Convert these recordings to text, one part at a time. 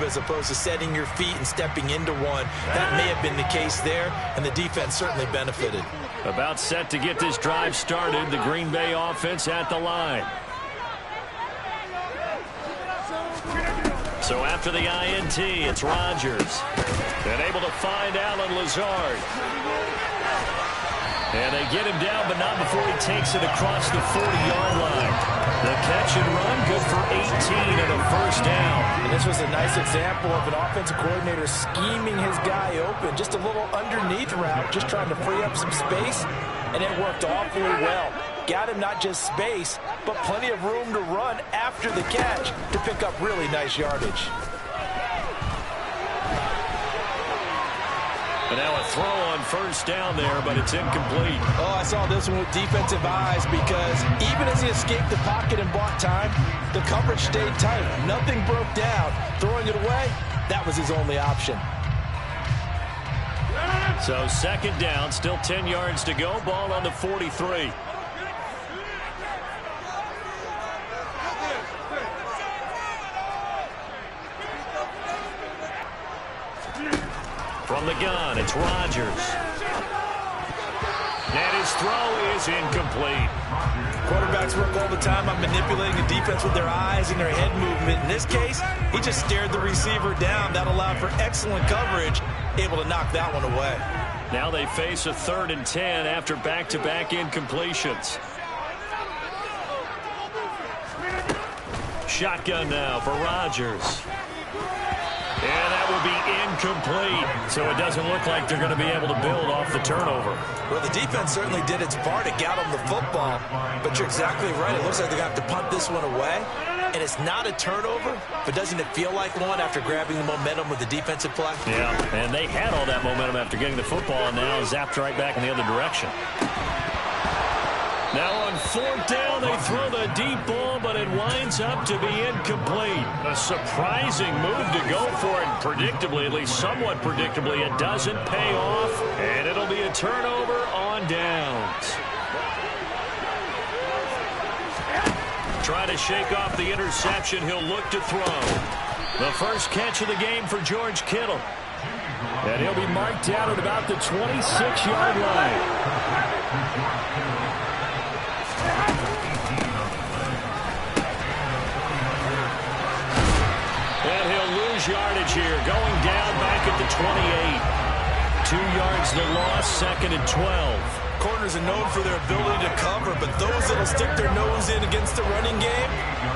as opposed to setting your feet and stepping into one. That may have been the case there, and the defense certainly benefited. About set to get this drive started, the Green Bay offense at the line. So after the INT, it's Rodgers. And able to find Allen Lazard. And they get him down, but not before he takes it across the 40-yard line. The catch and run, good for 18 and a first down. And this was a nice example of an offensive coordinator scheming his guy open. Just a little underneath route, just trying to free up some space, and it worked awfully well. Got him not just space, but plenty of room to run after the catch to pick up really nice yardage. And now a throw on first down there, but it's incomplete. Oh, I saw this one with defensive eyes because even as he escaped the pocket and bought time, the coverage stayed tight. Nothing broke down. Throwing it away, that was his only option. So second down, still 10 yards to go. Ball on the 43. From the gun, it's Rodgers. And his throw is incomplete. Quarterbacks work all the time on manipulating the defense with their eyes and their head movement. In this case, he just stared the receiver down. That allowed for excellent coverage, able to knock that one away. Now they face a 3rd and 10 after back-to-back incompletions. Shotgun now for Rodgers. And that will be incomplete. So it doesn't look like they're going to be able to build off the turnover. Well, the defense certainly did its part to get them the football. But you're exactly right. It looks like they're going to have to punt this one away. And it's not a turnover, but doesn't it feel like one after grabbing the momentum with the defensive play? Yeah, and they had all that momentum after getting the football, and now zapped right back in the other direction. Now on 4th down, they throw the deep ball, but it winds up to be incomplete. A surprising move to go for it. Predictably, at least somewhat predictably, it doesn't pay off, and it'll be a turnover on downs. Try to shake off the interception. He'll look to throw. The first catch of the game for George Kittle. And he'll be marked down at about the 26-yard line. And he'll lose yardage here, going down back at the 28. 2 yards the loss, 2nd and 12. Corners are known for their ability to cover, but those that'll stick their nose in against the running game,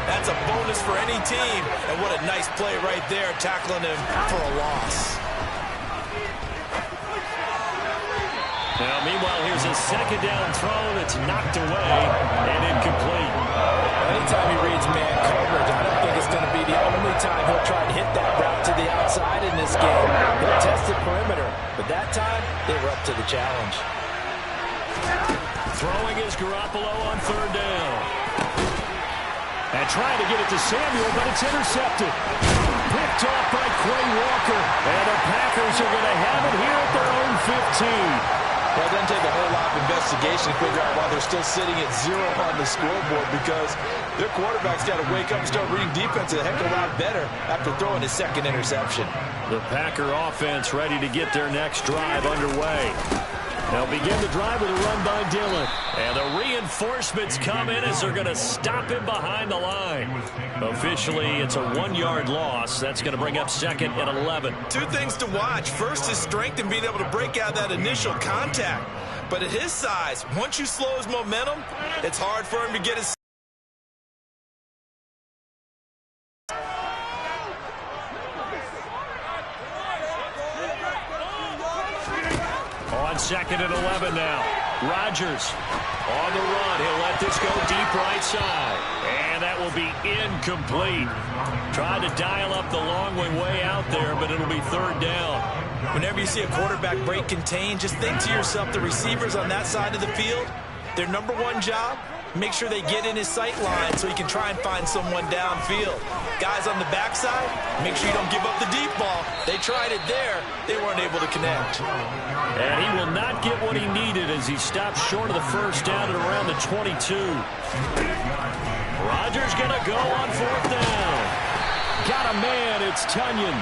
that's a bonus for any team. And what a nice play right there, tackling him for a loss. Now, meanwhile, here's a 2nd down throw that's knocked away and incomplete. Anytime he reads man coverage, I don't think it's going to be the only time he'll try to hit that route to the outside in this game. He'll test the perimeter, but that time they were up to the challenge. Throwing is Garoppolo on 3rd down. And trying to get it to Samuel, but it's intercepted. Picked off by Quay Walker. And the Packers are going to have it here at their own 15. Well, it doesn't take a whole lot of investigation to figure out why they're still sitting at 0 on the scoreboard, because their quarterback's got to wake up and start reading defense a heck of a lot better after throwing his 2nd interception. The Packer offense ready to get their next drive underway. They'll begin the drive with a run by Dillon. And the reinforcements come in as they're going to stop him behind the line. Officially, it's a 1-yard loss. That's going to bring up 2nd and 11. 2 things to watch. First, his strength in being able to break out that initial contact. But at his size, once you slow his momentum, it's hard for him to get his... On 2nd and 11 now. Rodgers on the run. He'll let this go deep right side. And that will be incomplete. Tried to dial up the long way out there, but it'll be 3rd down. Whenever you see a quarterback break contain, just think to yourself, the receivers on that side of the field, their number 1 job, make sure they get in his sight line so he can try and find someone downfield. Guys on the backside, make sure you don't give up the deep ball. They tried it there. They weren't able to connect. And he will not get what he needed as he stopped short of the first down at around the 22. Rodgers going to go on 4th down. got a man. It's Tunyon.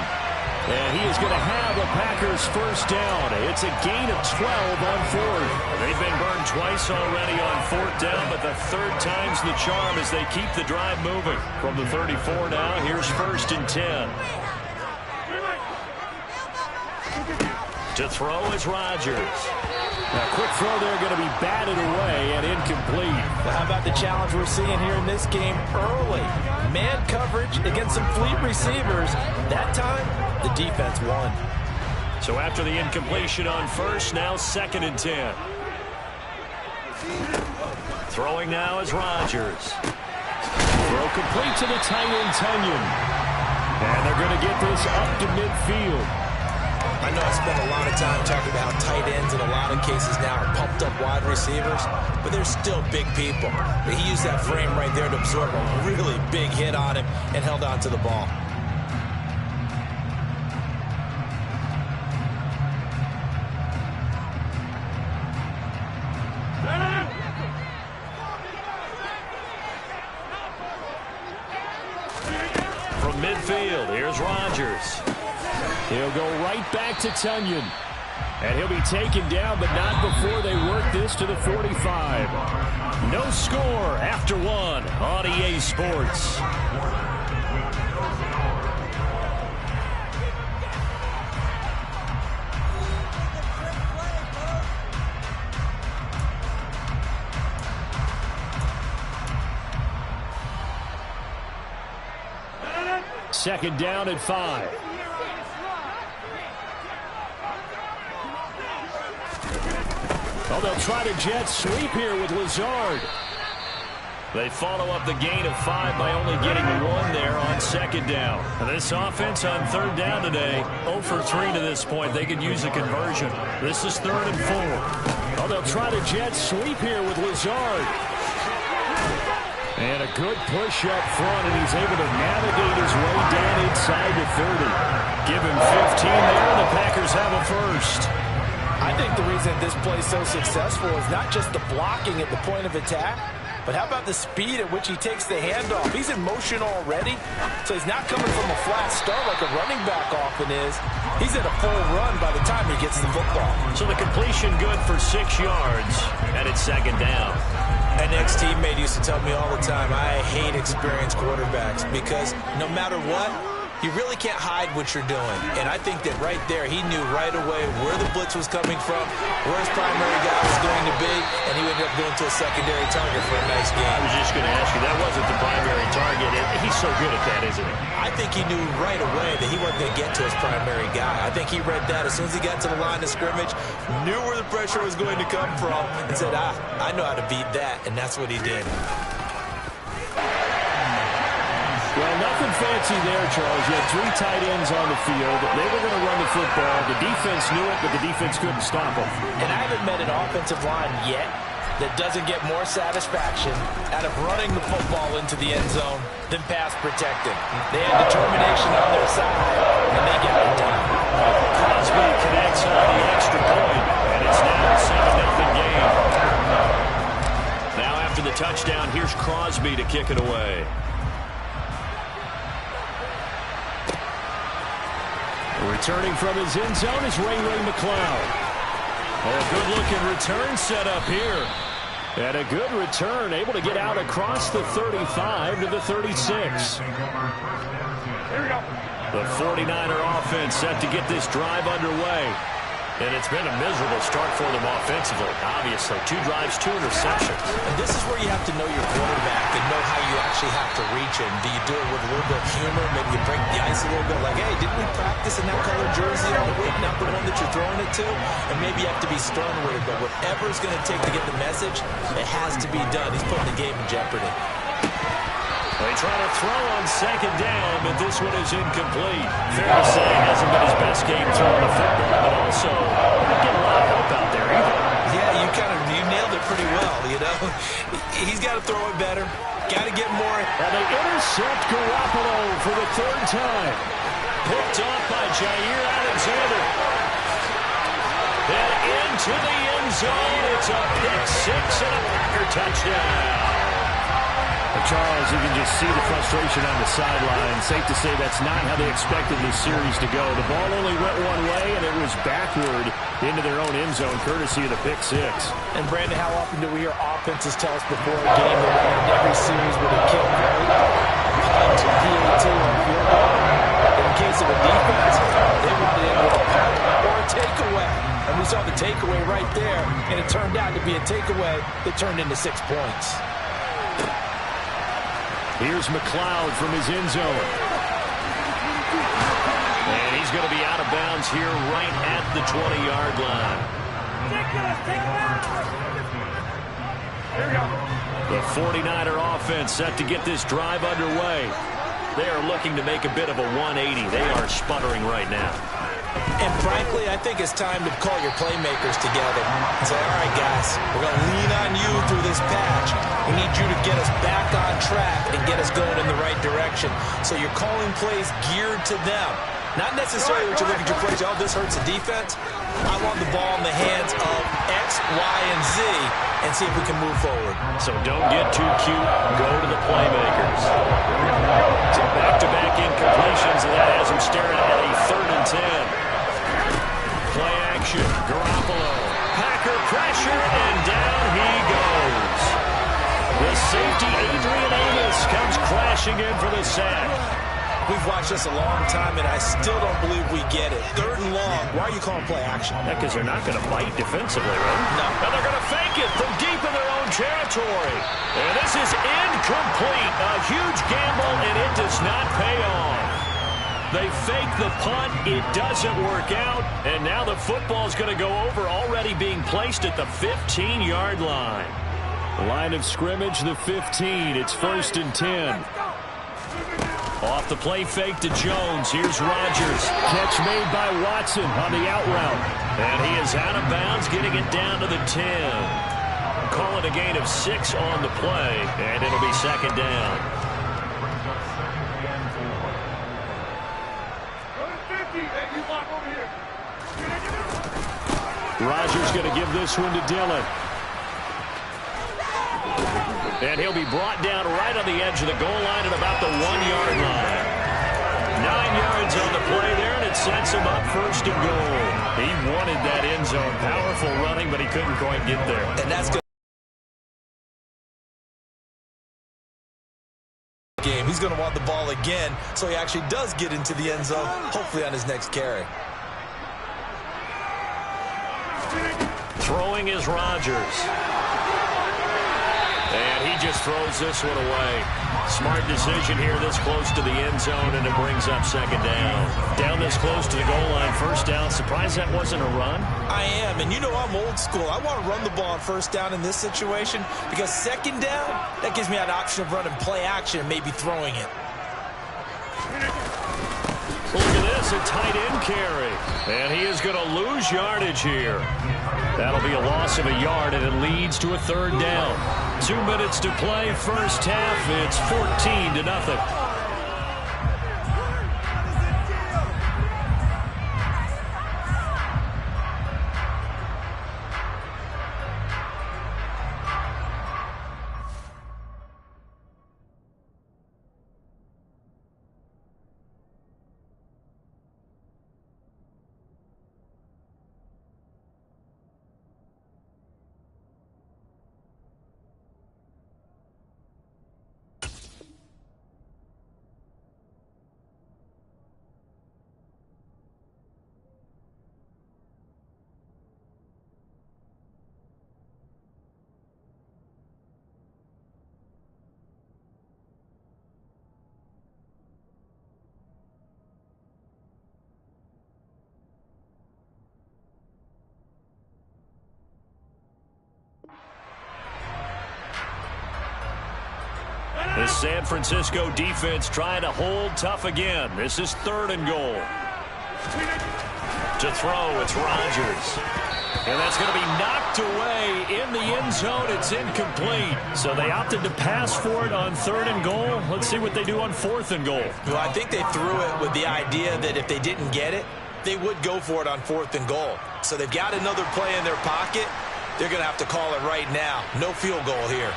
And he is going to have a Packers first down. It's a gain of 12 on fourth. They've been burned twice already on fourth down, but the third time's the charm as they keep the drive moving. From the 34 now, here's 1st and 10. To throw is Rodgers. A quick throw there going to be batted away and incomplete. Well, how about the challenge we're seeing here in this game early? Man coverage against some fleet receivers. That time, the defense won. So after the incompletion on first, now 2nd and 10. Throwing now is Rodgers. Throw complete to the tight end, Tunyon. And they're going to get this up to midfield. I know I spent a lot of time talking about how tight ends in a lot of cases now are pumped up wide receivers, but they're still big people. He used that frame right there to absorb a really big hit on him and held on to the ball. From midfield, here's Rodgers. He'll go right back to Tunyon. And he'll be taken down, but not before they work this to the 45. No score after 1 on EA Sports. Second down at 5. Oh, they'll try to jet sweep here with Lazard. They follow up the gain of 5 by only getting 1 there on 2nd down. This offense on 3rd down today, 0 for 3 to this point. They could use a conversion. This is 3rd and 4. Oh, they'll try to jet sweep here with Lazard. And a good push up front, and he's able to navigate his way down inside the 30. Give him 15 there, and the Packers have a first. I think the reason this play is so successful is not just the blocking at the point of attack, but how about the speed at which he takes the handoff? He's in motion already, so he's not coming from a flat start like a running back often is. He's at a full run by the time he gets the football. So the completion good for 6 yards, and it's 2nd down. An ex-teammate used to tell me all the time, I hate experienced quarterbacks because no matter what, you really can't hide what you're doing. And I think that right there, he knew right away where the blitz was coming from, where his primary guy was going to be, and he ended up going to a secondary target for a nice game. I was just going to ask you, that wasn't the primary target. He's so good at that, isn't he? I think he knew right away that he wasn't going to get to his primary guy. I think he read that as soon as he got to the line of scrimmage, knew where the pressure was going to come from, and said, I know how to beat that, and that's what he did. Well, nothing fancy there, Charles. You had 3 tight ends on the field. They were going to run the football. The defense knew it, but the defense couldn't stop them. And I haven't met an offensive line yet that doesn't get more satisfaction out of running the football into the end zone than pass protecting. They had determination on their side, and they got it done. Crosby connects on the extra point, and it's now a 7-0 game. Now after the touchdown, here's Crosby to kick it away. Returning from his end zone is Ray McCloud. A good-looking return set up here. And a good return, able to get out across the 35 to the 36. Here we go. The 49er offense set to get this drive underway. And it's been a miserable start for them offensively, obviously. 2 drives, 2 interceptions. And this is where you have to know your quarterback and know how you actually have to reach him. Do you do it with a little bit of humor? Maybe you break the ice a little bit like, hey, didn't we practice in that color jersey all week, not the one that you're throwing it to? And maybe you have to be stern with it, but whatever it's going to take to get the message, it has to be done. He's putting the game in jeopardy. They try to throw on 2nd down, but this one is incomplete. Fair to say, hasn't been his best game throwing the football, but also not getting a lot of help out there either. Yeah, you nailed it pretty well, you know. He's got to throw it better. Got to get more. And they intercept Garoppolo for the 3rd time. Picked off by Jair Alexander. And into the end zone. It's a pick 6 and a Packer touchdown. Charles, you can just see the frustration on the sideline. Safe to say that's not how they expected this series to go. The ball only went one way, and it was backward into their own end zone, courtesy of the pick six. And, Brandon, how often do we hear offenses tell us before a game that they end every series with a kick, right? Punt, PAT, or field goal. In case of a defense, they wanted it with a punt or a takeaway. And we saw the takeaway right there, and it turned out to be a takeaway that turned into 6 points. Here's McLeod from his end zone. And he's going to be out of bounds here right at the 20-yard line. The 49er offense set to get this drive underway. They are looking to make a bit of a 180. They are sputtering right now. And frankly, I think it's time to call your playmakers together and say, all right, guys, we're going to lean on you through this patch. We need you to get us back on track and get us going in the right direction. So you're calling plays geared to them. Not necessarily what you look at your plays, oh, this hurts the defense. I want the ball in the hands of X, Y, and Z and see if we can move forward. So don't get too cute. Go to the playmakers. So back-to-back incompletions, and that has him staring at a 3rd and 10. Play action. Garoppolo. Packer pressure, and down he goes. The safety, Adrian Amos, comes crashing in for the sack. We've watched this a long time, and I still don't believe we get it. 3rd and long. Why are you calling play action? Because they're not going to bite defensively, right? No. And they're going to fake it from deep in their own territory. And this is incomplete. A huge gamble, and it does not pay off. They fake the punt. It doesn't work out. And now the football is going to go over, already being placed at the 15-yard line. Line of scrimmage, the 15. It's 1st and 10. Off the play fake to Jones. Here's Rodgers. Catch made by Watson on the out route. And he is out of bounds, getting it down to the 10. Call it a gain of 6 on the play, and it'll be 2nd down. Rodgers going to give this one to Dillon. And he'll be brought down right on the edge of the goal line at about the 1-yard line. 9 yards on the play there, and it sets him up 1st and goal. He wanted that end zone. Powerful running, but he couldn't quite get there. And that's good. Game. He's going to want the ball again, so he actually does get into the end zone, hopefully on his next carry. Throwing is Rodgers. And he just throws this one away. Smart decision here this close to the end zone, and it brings up 2nd down. Down this close to the goal line, 1st down. Surprised that wasn't a run? I am, and you know I'm old school. I want to run the ball on 1st down in this situation because 2nd down, that gives me an option of running play action and maybe throwing it. Look at this, a tight end carry. And he is going to lose yardage here. That'll be a loss of a yard, and it leads to a 3rd down. 2 minutes to play, 1st half. It's 14-0. The San Francisco defense trying to hold tough again. This is 3rd and goal. To throw, it's Rodgers. And that's going to be knocked away in the end zone. It's incomplete. So they opted to pass for it on 3rd and goal. Let's see what they do on 4th and goal. Well, I think they threw it with the idea that if they didn't get it, they would go for it on 4th and goal. So they've got another play in their pocket. They're going to have to call it right now. No field goal here.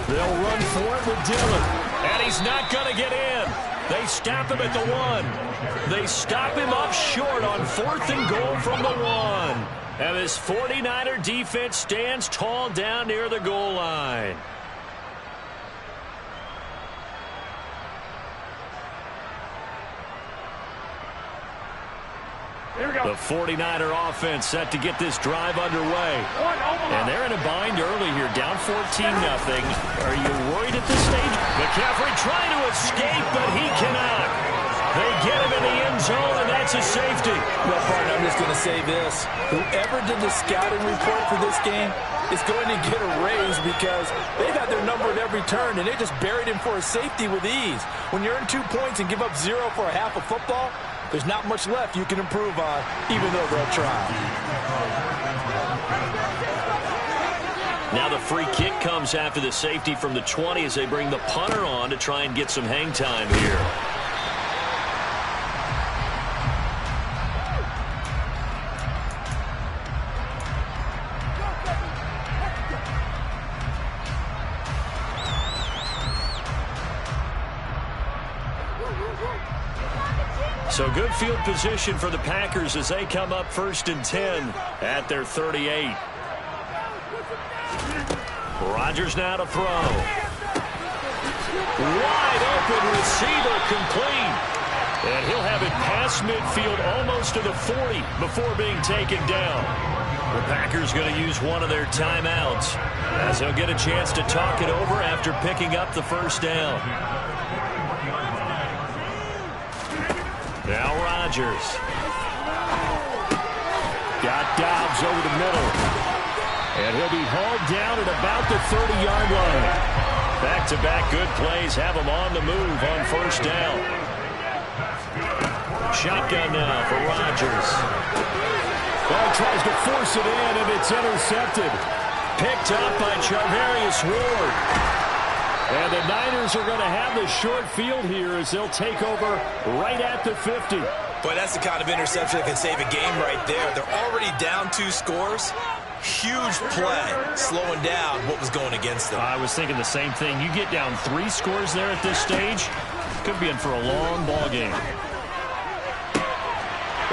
They'll run for it with Dillon. And he's not going to get in. They stop him at the 1. They stop him up short on 4th and goal from the 1. And this 49er defense stands tall down near the goal line. The 49er offense set to get this drive underway. And they're in a bind early here, down 14-0. Are you worried at this stage? McCaffrey trying to escape, but he cannot. They get him in the end zone, and that's a safety. Well, partner, I'm just going to say this. Whoever did the scouting report for this game is going to get a raise because they've had their number at every turn, and they just buried him for a safety with ease. When you're in 2 points and give up 0 for a half of football, there's not much left you can improve on, even though they'll try. Now the free kick comes after the safety from the 20 as they bring the punter on to try and get some hang time here. So good field position for the Packers as they come up 1st and 10 at their 38. Rodgers now to throw. Wide open receiver complete. And he'll have it past midfield almost to the 40 before being taken down. The Packers going to use one of their timeouts as they'll get a chance to talk it over after picking up the first down. Now Rodgers. Got Dobbs over the middle. And he'll be hauled down at about the 30-yard line. Back-to-back good plays have him on the move on 1st down. Shotgun now for Rodgers. Ball tries to force it in, and it's intercepted. Picked up by Charvarius Ward. And the Niners are going to have the short field here as they'll take over right at the 50. Boy, that's the kind of interception that can save a game right there. They're already down 2 scores. Huge play, slowing down what was going against them. I was thinking the same thing. You get down 3 scores there at this stage, could be in for a long ball game.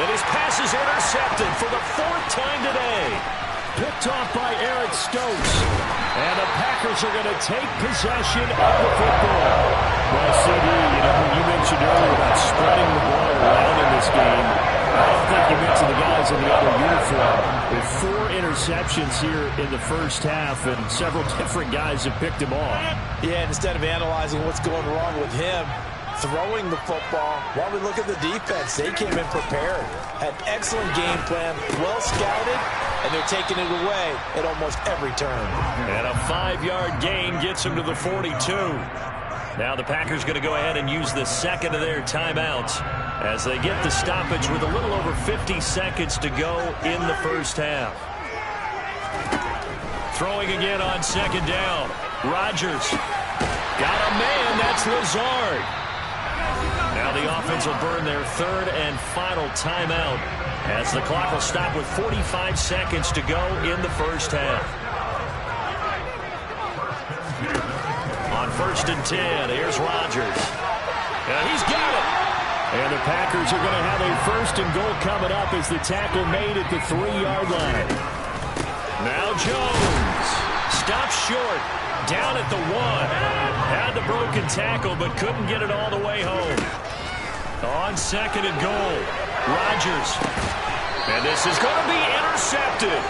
And his pass is intercepted for the 4th time today. Picked off by Eric Stokes. And the Packers are going to take possession of the football. Well, CD, you mentioned earlier about spreading the ball around in this game. I don't think you mentioned the guys in the other uniform. With 4 interceptions here in the first half, and several different guys have picked him off. Yeah, instead of analyzing what's going wrong with him, throwing the football, while we look at the defense, they came in prepared. Had excellent game plan, well scouted, and they're taking it away at almost every turn. And a 5-yard gain gets them to the 42. Now the Packers going to go ahead and use the second of their timeouts as they get the stoppage with a little over 50 seconds to go in the first half. Throwing again on 2nd down. Rodgers got a man. That's Lazard. Now the offense will burn their 3rd and final timeout as the clock will stop with 45 seconds to go in the first half. On 1st and 10, here's Rodgers. And he's got it. And the Packers are going to have a 1st and goal coming up as the tackle made at the 3-yard line. Now Jones stops short, down at the 1. Had the broken tackle, but couldn't get it all the way home. On 2nd and goal, Rodgers. And this is going to be intercepted.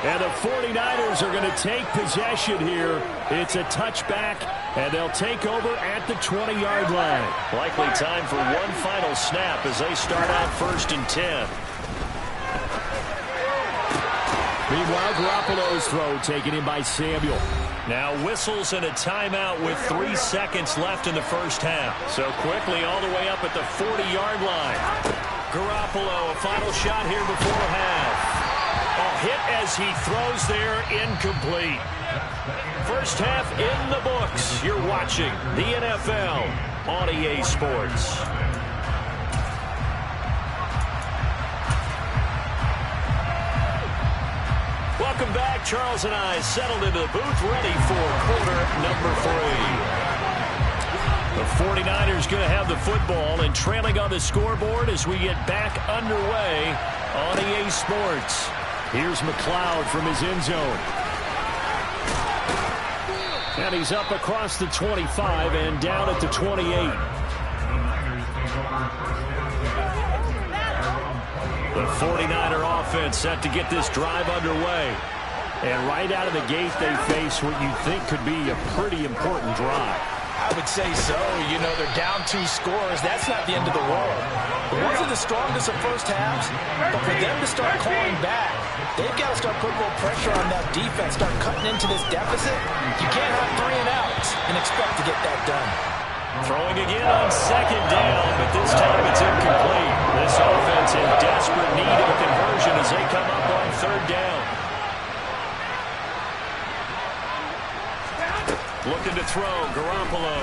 And the 49ers are going to take possession here. It's a touchback, and they'll take over at the 20-yard line. Likely time for one final snap as they start out 1st and 10. Meanwhile, Garoppolo's throw taken in by Samuel. Now whistles and a timeout with 3 seconds left in the first half. So quickly all the way up at the 40-yard line. Garoppolo, a final shot here before half. A hit as he throws there, incomplete. First half in the books. You're watching the NFL on EA Sports. Well, Welcome back. Charles and I settled into the booth, ready for quarter number 3. The 49ers going to have the football and trailing on the scoreboard as we get back underway on EA Sports. Here's McLeod from his end zone. And he's up across the 25 and down at the 28. The 49er offense set to get this drive underway. And right out of the gate, they face what you think could be a pretty important drive. I would say so. You know, they're down 2 scores. That's not the end of the world. The ones are the strongest of first halves, but for them to start clawing back, they've got to start putting a little pressure on that defense, start cutting into this deficit. You can't have 3 and outs and expect to get that done. Throwing again on second down, but this time it's incomplete. This offense in desperate need of a conversion as they come up on third down. Looking to throw, Garoppolo.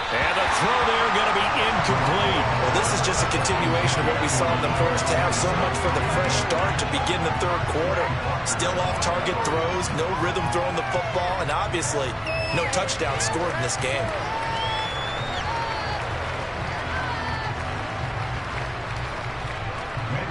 And the throw there going to be incomplete. Well, this is just a continuation of what we saw in the first half. So much for the fresh start to begin the third quarter. Still off-target throws, no rhythm throwing the football, and obviously no touchdown scored in this game.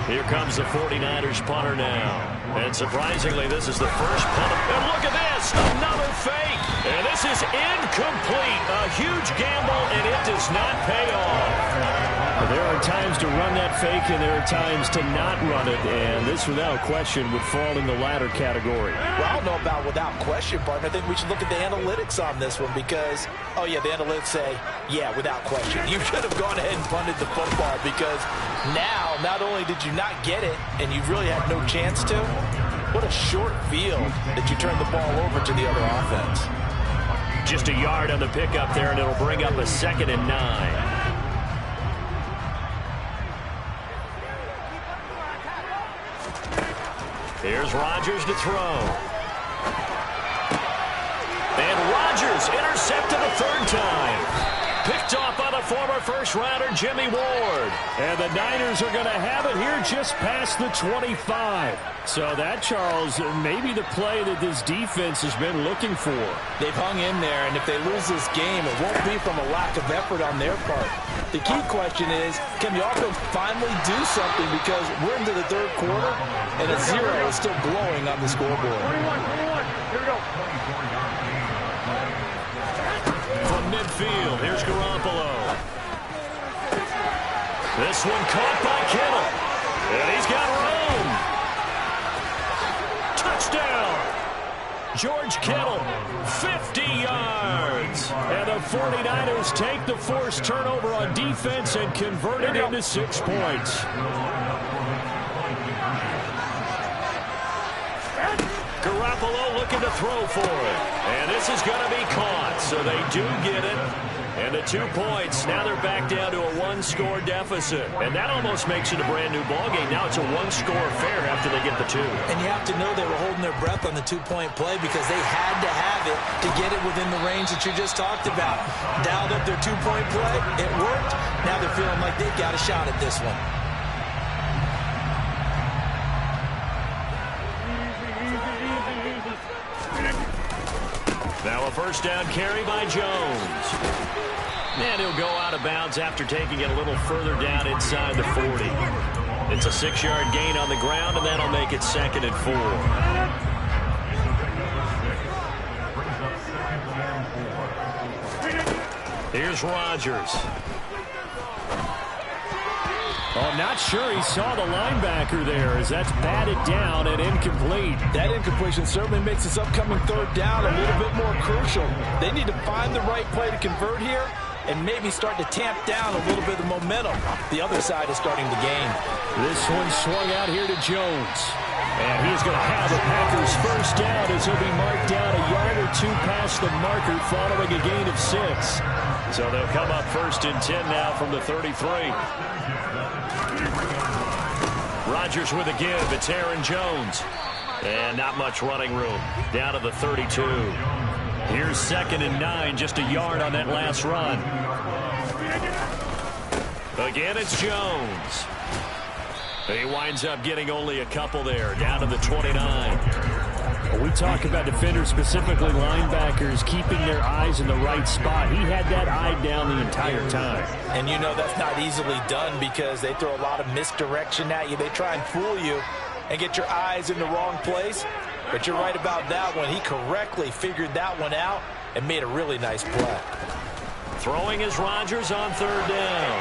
Here comes the 49ers punter now. And surprisingly, this is the first punt. And look at this, another fake. And this is incomplete. A huge gamble, and it does not pay off. There are times to run that fake, and there are times to not run it. And this, without question, would fall in the latter category. Well, I don't know about without question, partner. I think we should look at the analytics on this one because, oh, yeah, the analytics say, yeah, without question. You should have gone ahead and punted the football because now, not only did you not get it, and you really had no chance to, what a short field that you turned the ball over to the other offense. Just a yard on the pickup there, and it'll bring up a 2nd and 9. Here's Rodgers to throw. And Rodgers intercepted a 3rd time. Picked off by the former first-rounder Jimmy Ward. And the Niners are going to have it here just past the 25. So that, Charles, may be the play that this defense has been looking for. They've hung in there, and if they lose this game, it won't be from a lack of effort on their part. The key question is, can the offense finally do something because we're into the third quarter, and a 0 is still glowing on the scoreboard. 21, here we go. From midfield, here's Garoppolo. This one caught by Kittle. And he's got room. Touchdown. George Kittle, 50 yards. And the 49ers take the forced turnover on defense and convert it into 6 points. Garoppolo looking to throw for it. And this is going to be caught, so they do get it. And the 2 points, now they're back down to a 1-score deficit. And that almost makes it a brand-new ballgame. Now it's a 1-score affair after they get the 2. And you have to know they were holding their breath on the 2-point play because they had to have it to get it within the range that you just talked about. Dialed up their 2-point play. It worked. Now they're feeling like they've got a shot at this one. Now a first down carry by Jones. And he'll go out of bounds after taking it a little further down inside the 40. It's a 6-yard gain on the ground, and that'll make it 2nd and 4. Here's Rodgers. Oh, I'm not sure he saw the linebacker there as that's batted down and incomplete. That incompletion certainly makes this upcoming third down a little bit more crucial. They need to find the right play to convert here and maybe start to tamp down a little bit of momentum. The other side is starting the game. This one swung out here to Jones. And he's going to have the Packers first down as he'll be marked down a yard or 2 past the marker following a gain of 6. So they'll come up 1st and 10 now from the 33. Rodgers with a give. It's Aaron Jones. And not much running room. Down to the 32. Here's 2nd and 9. Just a yard on that last run. Again, it's Jones. He winds up getting only a couple there, down to the 29. When we talk about defenders, specifically linebackers, keeping their eyes in the right spot. He had that eye down the entire time. And you know that's not easily done because they throw a lot of misdirection at you. They try and fool you and get your eyes in the wrong place. But you're right about that one. He correctly figured that one out and made a really nice play. Throwing is Rodgers on third down.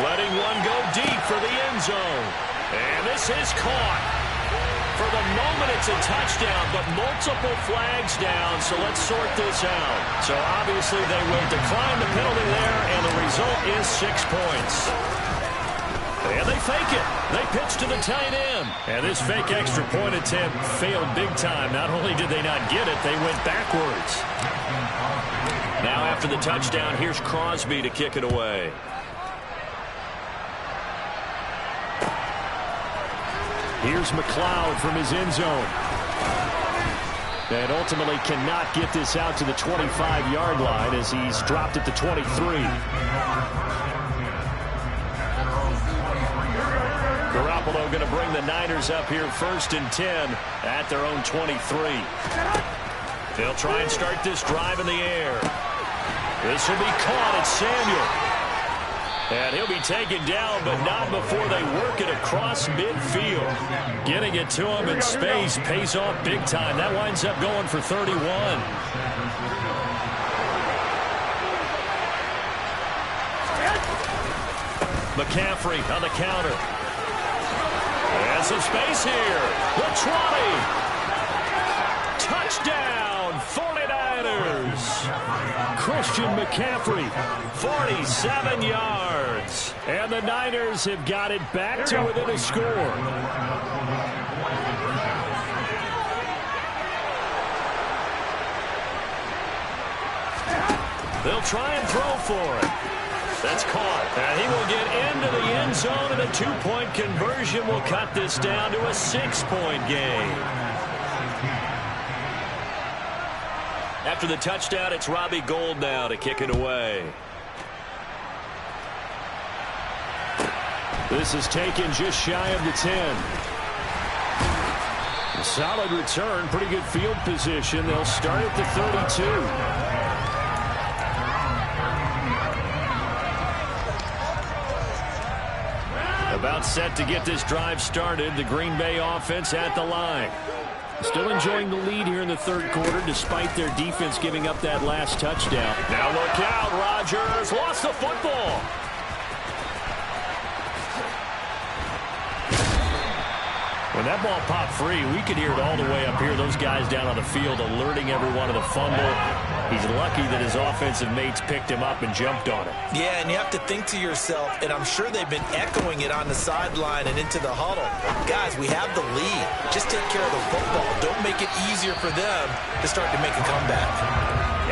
Letting one go deep for the end zone. And this is caught. For the moment, it's a touchdown, but multiple flags down, so let's sort this out. So obviously they will decline the penalty there, and the result is 6 points. And they fake it. They pitch to the tight end. And this fake extra point attempt failed big time. Not only did they not get it, they went backwards. Now after the touchdown, here's Crosby to kick it away. Here's McLeod from his end zone. And ultimately cannot get this out to the 25-yard line as he's dropped it to 23. Garoppolo going to bring the Niners up here 1st and 10 at their own 23. They'll try and start this drive in the air. This will be caught at Samuel. And he'll be taken down, but not before they work it across midfield. Getting it to him in space pays off big time. That winds up going for 31. McCaffrey on the counter. And some space here. The 20. Touchdown, 49ers. Christian McCaffrey. 47 yards. And the Niners have got it back to within a score. They'll try and throw for it. That's caught. And he will get into the end zone, and a 2-point conversion will cut this down to a 6-point game. After the touchdown, it's Robbie Gould now to kick it away. This is taken just shy of the 10. A solid return, pretty good field position. They'll start at the 32. About set to get this drive started. The Green Bay offense at the line. Still enjoying the lead here in the third quarter despite their defense giving up that last touchdown. Now look out, Rodgers lost the football. When that ball popped free, we could hear it all the way up here. Those guys down on the field alerting everyone of the fumble. He's lucky that his offensive mates picked him up and jumped on it. Yeah, and you have to think to yourself, and I'm sure they've been echoing it on the sideline and into the huddle. Guys, we have the lead. Just take care of the football. Don't make it easier for them to start to make a comeback.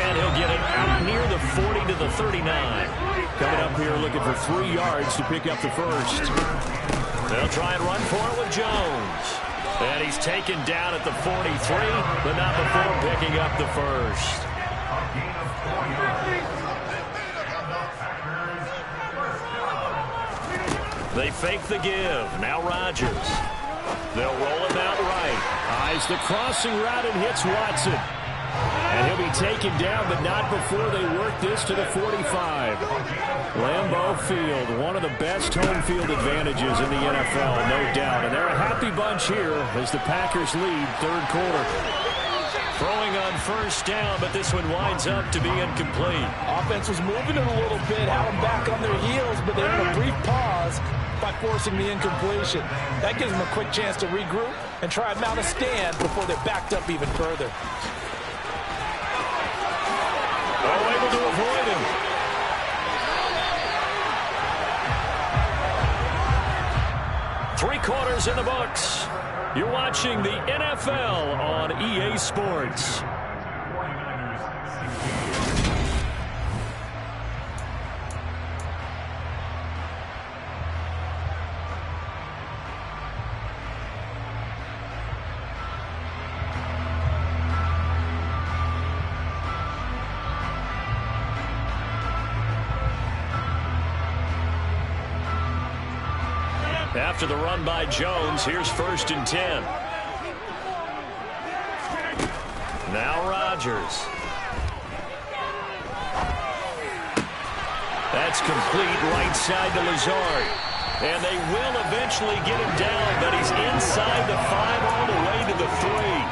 And he'll get it out near the 40 to the 39. Coming up here looking for 3 yards to pick up the first. They'll try and run for it with Jones. And he's taken down at the 43, but not before picking up the first. They fake the give. Now Rodgers. They'll roll him out right. Eyes the crossing route and hits Watson. And he'll be taken down, but not before they work this to the 45. Lambeau Field, one of the best home field advantages in the NFL, no doubt. And they're a happy bunch here as the Packers lead third quarter. Throwing on first down, but this one winds up to be incomplete. Offense was moving it a little bit, had them back on their heels, but they had a brief pause by forcing the incompletion. That gives them a quick chance to regroup and try and mount a stand before they're backed up even further. Able to avoid him. Three quarters in the books. You're watching the NFL on EA Sports. After the run by Jones, here's 1st and 10. Now Rodgers. That's complete right side to Lazard. And they will eventually get him down, but he's inside the 5 all the way to the 3.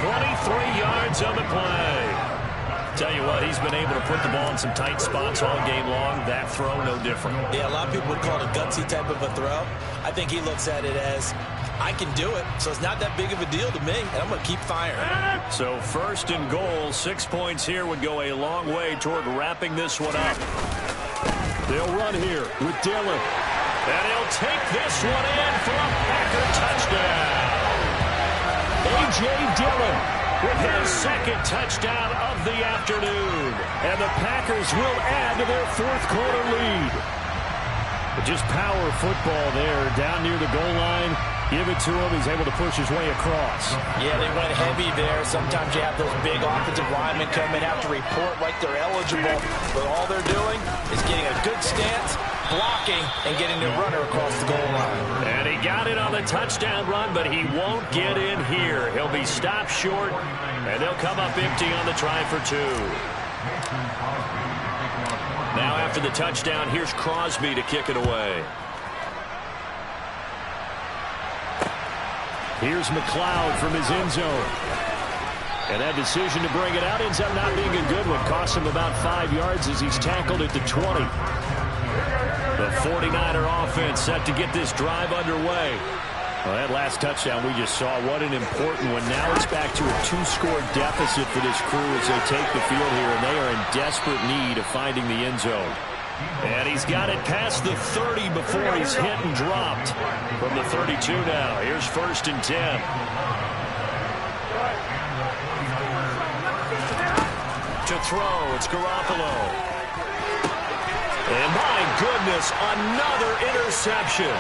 23 yards on the play. Tell you what, he's been able to put the ball in some tight spots all game long. That throw, no different. Yeah, a lot of people would call it a gutsy type of a throw. I think he looks at it as, I can do it, so it's not that big of a deal to me, and I'm going to keep firing. So 1st and goal, 6 points here would go a long way toward wrapping this one up. They'll run here with Dillon. And he'll take this one in for a Packer touchdown. A.J. Dillon with his 2nd touchdown of the afternoon. And the Packers will add to their 4th quarter lead. But just power football there down near the goal line. Give it to him. He's able to push his way across. Yeah, they went heavy there. Sometimes you have those big offensive linemen come in, have to report like they're eligible. But all they're doing is getting a good stance, blocking, and getting their runner across the goal line. And he got it on the touchdown run, but he won't get in here. He'll be stopped short, and they'll come up empty on the try for 2. Now after the touchdown, here's Crosby to kick it away. Here's McLeod from his end zone. And that decision to bring it out ends up not being a good one. Costs him about 5 yards as he's tackled at the 20. The 49er offense set to get this drive underway. Well, that last touchdown we just saw, what an important one. Now it's back to a 2-score deficit for this crew as they take the field here, and they are in desperate need of finding the end zone. And he's got it past the 30 before he's hit and dropped. From the 32 now, here's 1st and 10. To throw, it's Garoppolo. And my goodness, another interception.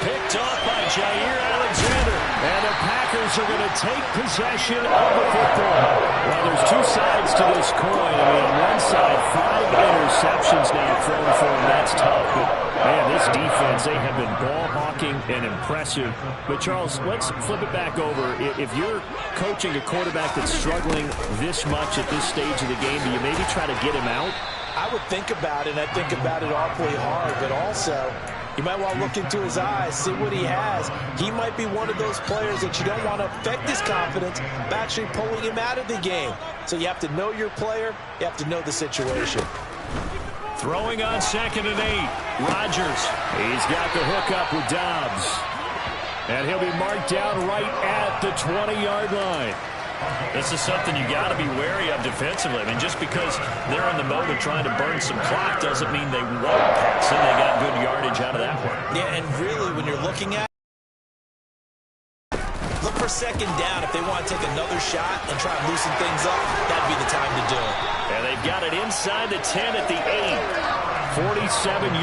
Picked off by Jair Alexander. And the Packers are going to take possession of the football. Well, there's 2 sides to this coin. I mean, on one side, 5 interceptions now thrown for him. That's tough. But, man, this defense, they have been ball hawking and impressive. But, Charles, let's flip it back over. If you're coaching a quarterback that's struggling this much at this stage of the game, do you maybe try to get him out? I would think about it, and I think about it awfully hard, but also you might want to look into his eyes, see what he has. He might be one of those players that you don't want to affect his confidence by actually pulling him out of the game. So you have to know your player. You have to know the situation. Throwing on 2nd and 8. Rodgers. He's got the hookup with Dobbs. And he'll be marked down right at the 20-yard line. This is something you got to be wary of defensively. I mean, just because they're in the mode of trying to burn some clock doesn't mean they won't pass, and they got good yardage out of that one. Yeah, and really, when you're looking at it, look for 2nd down. If they want to take another shot and try and loosen things up, that'd be the time to do it. And they've got it inside the 10 at the 8. 47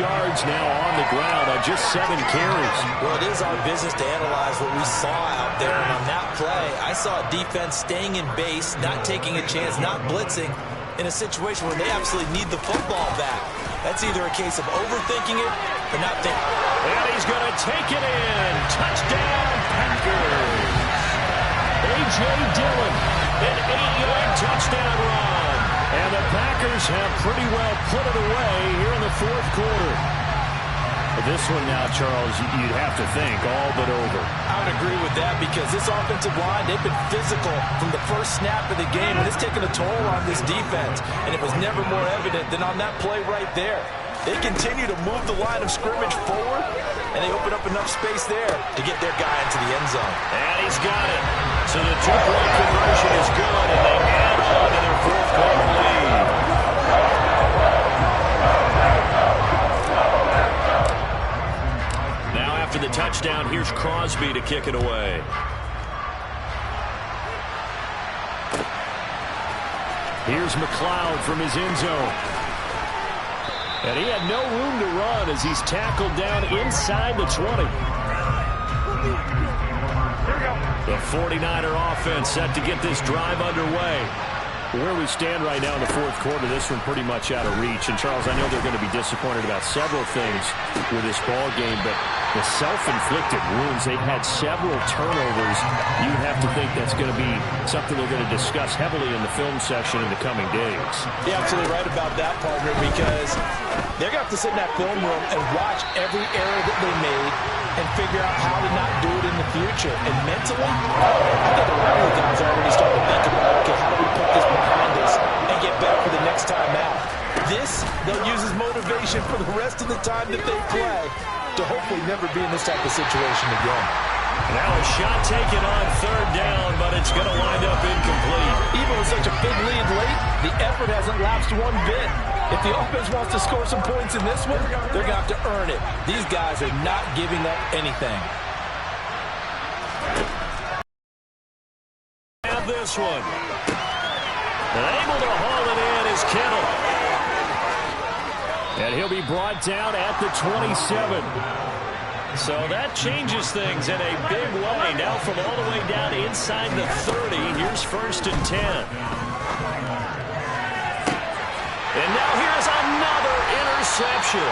yards now on the ground on just 7 carries. Well, it is our business to analyze what we saw out there. And on that play, I saw a defense staying in base, not taking a chance, not blitzing in a situation where they absolutely need the football back. That's either a case of overthinking it or not thinking. And he's going to take it in. Touchdown, Packers. A.J. Dillon, an 8-yard touchdown run. And the Packers have pretty well put it away here in the 4th quarter. But this one now, Charles, you'd have to think all but over. I would agree with that because this offensive line, they've been physical from the first snap of the game, and it's taken a toll on this defense. And it was never more evident than on that play right there. They continue to move the line of scrimmage forward, and they open up enough space there to get their guy into the end zone. And he's got it. So the 2-point conversion is good, and they add on to their 4th quarter lead. Now after the touchdown, here's Crosby to kick it away. Here's McLeod from his end zone. And he had no room to run as he's tackled down inside the 20. The 49er offense set to get this drive underway. Where we stand right now in the fourth quarter, this one pretty much out of reach. And, Charles, I know they're going to be disappointed about several things with this ball game, but the self-inflicted wounds, they've had several turnovers. You would have to think that's going to be something they're going to discuss heavily in the film session in the coming days. You're absolutely right about that, partner, because they're going to have to sit in that film room and watch every error that they made and figure out how to not do it in the future. And mentally, I think a lot of the guys are already starting to think about, okay, how do we put this behind us and get better for the next time out? This, they'll use as motivation for the rest of the time that they play to hopefully never be in this type of situation again. Now a shot taken on third down, but it's going to wind up incomplete. Even with such a big lead late, the effort hasn't lapsed one bit. If the offense wants to score some points in this one, they're going to have to earn it. These guys are not giving up anything. Have this one. And able to haul it in is Kittle. And he'll be brought down at the 27. So that changes things in a big way. Now from all the way down inside the 30, here's 1st and 10. And now here's another interception.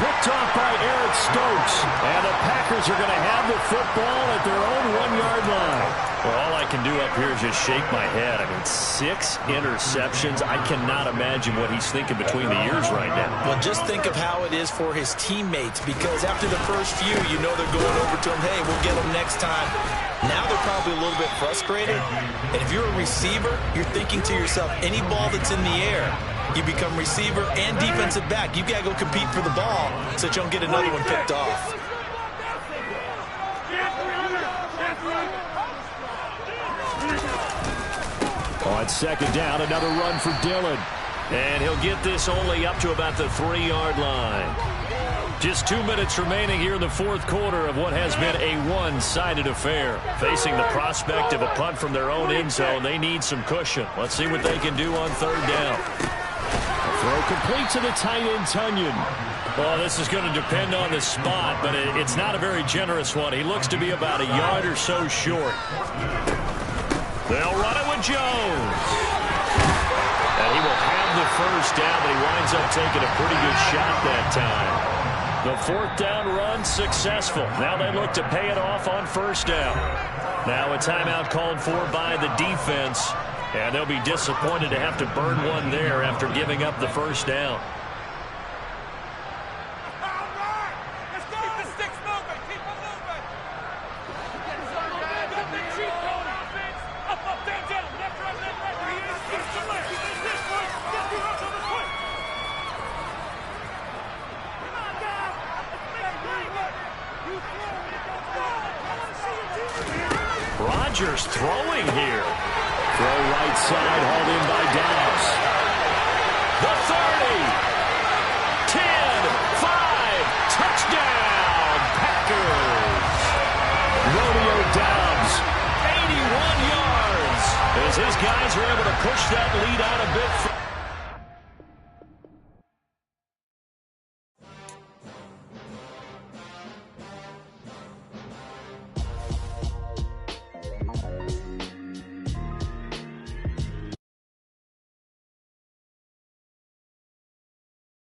Picked off by Eric Stokes. And the Packers are going to have the football at their own 1-yard line. Well, all I can do up here is just shake my head. I mean, 6 interceptions. I cannot imagine what he's thinking between the ears right now. Well, just think of how it is for his teammates, because after the first few, you know they're going over to him, hey, we'll get them next time. Now they're probably a little bit frustrated. And if you're a receiver, you're thinking to yourself, any ball that's in the air, you become receiver and defensive back. You've got to go compete for the ball so that you don't get another one picked off. On 2nd down, another run for Dillon. And he'll get this only up to about the 3-yard line. Just 2 minutes remaining here in the fourth quarter of what has been a one-sided affair. Facing the prospect of a punt from their own end zone, they need some cushion. Let's see what they can do on 3rd down. Throw complete to the tight end, Tunyon. Well, this is going to depend on the spot, but it's not a very generous one. He looks to be about a yard or so short. They'll run it with Jones. And he will have the 1st down, but he winds up taking a pretty good shot that time. The 4th down run successful. Now they look to pay it off on 1st down. Now a timeout called for by the defense. And they'll be disappointed to have to burn one there after giving up the 1st down. Rodgers throwing here. Throw right side, hauled in by Dobbs. The 30. 10, 5, touchdown, Packers. Romeo Dobbs. 81 yards. As his guys are able to push that lead out a bit.